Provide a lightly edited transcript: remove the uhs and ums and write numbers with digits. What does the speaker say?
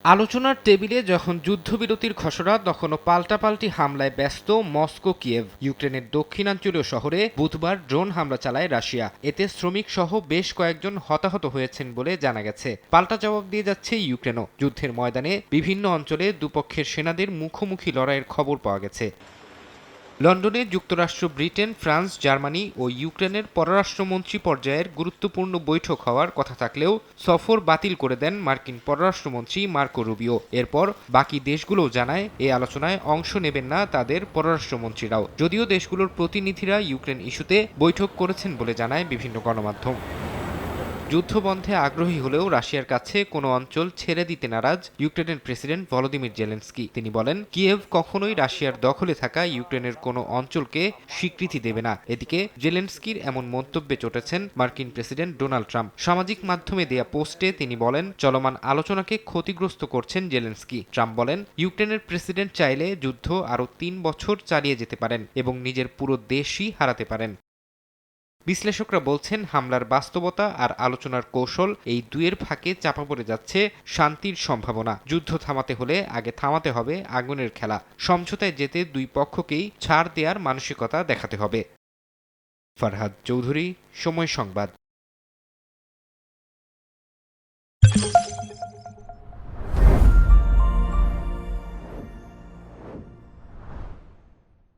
আলোচনার টেবিলে যখন যুদ্ধবিরতির খসড়া তখনও পাল্টাপাল্টি হামলায় ব্যস্ত মস্কো কিয়েভ। ইউক্রেনের দক্ষিণাঞ্চলীয় শহরে বুধবার ড্রোন হামলা চালায় রাশিয়া। এতে শ্রমিক সহ বেশ কয়েকজন হতাহত হয়েছেন বলে জানা গেছে। পাল্টা জবাব দিয়ে যাচ্ছে ইউক্রেনও। যুদ্ধের ময়দানে বিভিন্ন অঞ্চলে দুপক্ষের সেনাদের মুখোমুখি লড়াইয়ের খবর পাওয়া গেছে। লন্ডনে যুক্তরাষ্ট্র, ব্রিটেন, ফ্রান্স, জার্মানি ও ইউক্রেনের পররাষ্ট্রমন্ত্রী পর্যায়ের গুরুত্বপূর্ণ বৈঠক হওয়ার কথা থাকলেও সফর বাতিল করে দেন মার্কিন পররাষ্ট্রমন্ত্রী মার্কো রুবিও। এরপর বাকি দেশগুলোও জানায় এই আলোচনায় অংশ নেবেন না তাদের পররাষ্ট্রমন্ত্রীরাও, যদিও দেশগুলোর প্রতিনিধিরা ইউক্রেন ইস্যুতে বৈঠক করেছেন বলে জানায় বিভিন্ন গণমাধ্যম। যুদ্ধবন্ধে আগ্রহী হলেও রাশিয়ার কাছে কোনো অঞ্চল ছেড়ে দিতে নারাজ ইউক্রেনের প্রেসিডেন্ট ভলোদিমির জেলেনস্কি। তিনি বলেন, কিয়েভ কখনোই রাশিয়ার দখলে থাকা ইউক্রেনের কোনো অঞ্চলকে স্বীকৃতি দেবে না। এদিকে জেলেনস্কির এমন মন্তব্যে চটেছেন মার্কিন প্রেসিডেন্ট ডোনাল্ড ট্রাম্প। সামাজিক মাধ্যমে দেয়া পোস্টে তিনি বলেন, চলমান আলোচনাকে ক্ষতিগ্রস্ত করছেন জেলেনস্কি। ট্রাম্প বলেন, ইউক্রেনের প্রেসিডেন্ট চাইলে যুদ্ধ আরও ৩ বছর চালিয়ে যেতে পারেন এবং নিজের পুরো দেশই হারাতে পারেন। বিশ্লেষকরা বলছেন, হামলার বাস্তবতা আর আলোচনার কৌশল এই দুয়ের ফাঁকে চাপা পড়ে যাচ্ছে শান্তির সম্ভাবনা। যুদ্ধ থামাতে হলে আগে থামাতে হবে আগুনের খেলা। সমঝোতায় যেতে দুই পক্ষকেই ছাড় দেওয়ার মানসিকতা দেখাতে হবে। ফারহাদ চৌধুরী, সময় সংবাদ।